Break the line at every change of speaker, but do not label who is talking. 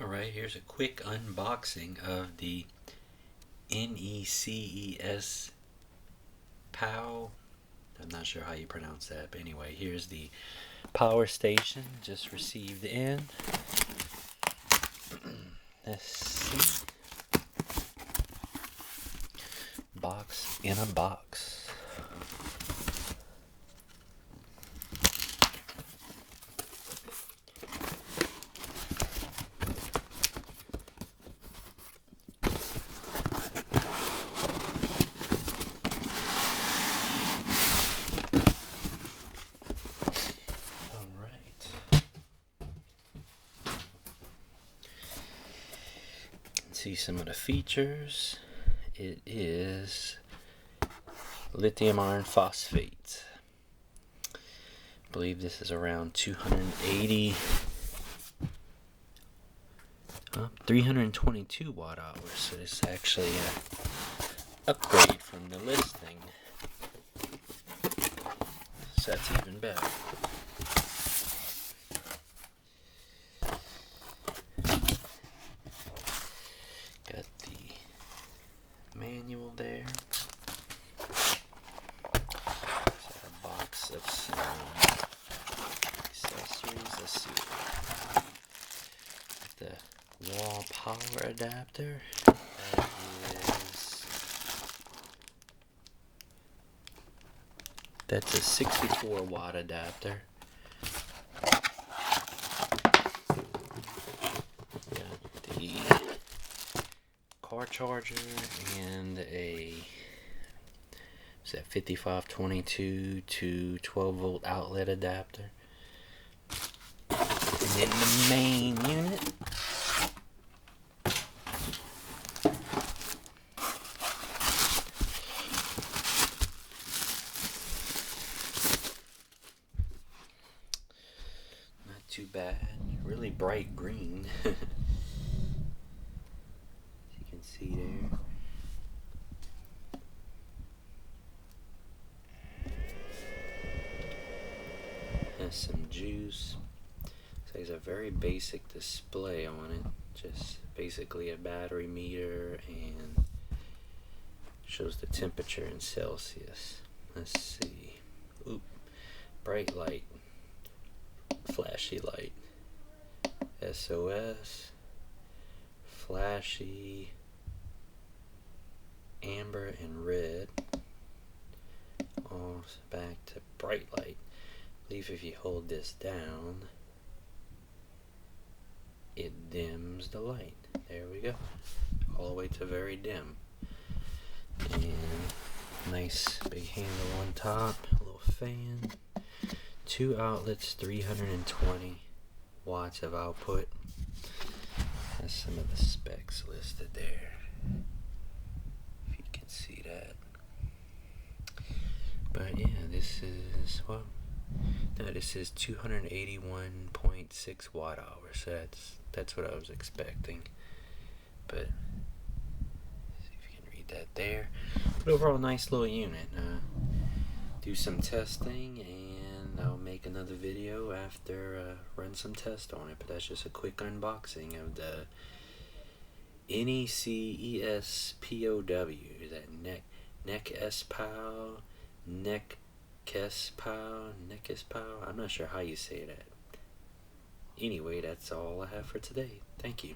Alright, here's a quick unboxing of the NECESPOW. I'm not sure how you pronounce that, but anyway, here's the power station just received in. Let's see. Box in a box. See some of the features. It is lithium iron phosphate. I believe this is around 322 watt hours, so it's actually an upgrade from the listing, so that's even better. Got the manual there. Got a box of some accessories. Let's see. The wall power adapter. That's a 64 watt adapter. Got the car charger and a 5522 to 12 volt outlet adapter. And then the main unit. Not too bad. Really bright green. As you can see there. Has some juice. So there's a very basic display on it. Just basically a battery meter and shows the temperature in Celsius. Let's see. Oop. Bright light. Flashy light. SOS. Flashy. Amber and red. All back to bright light. I believe if you hold this down, it dims the light. There we go. All the way to very dim. And nice big handle on top. A little fan. 2 outlets, 320 watts of output. Has some of the specs listed there. If you can see that. But yeah, this is, well, no, this is 281.6 watt hours. So that's what I was expecting. But see if you can read that there. But overall, nice little unit. Do some testing, and I'll make another video after run some tests on it. But that's just a quick unboxing of the NECESPOW. Is that NECESPOW? NECESPOW? I'm not sure how you say that. Anyway, that's all I have for today. Thank you.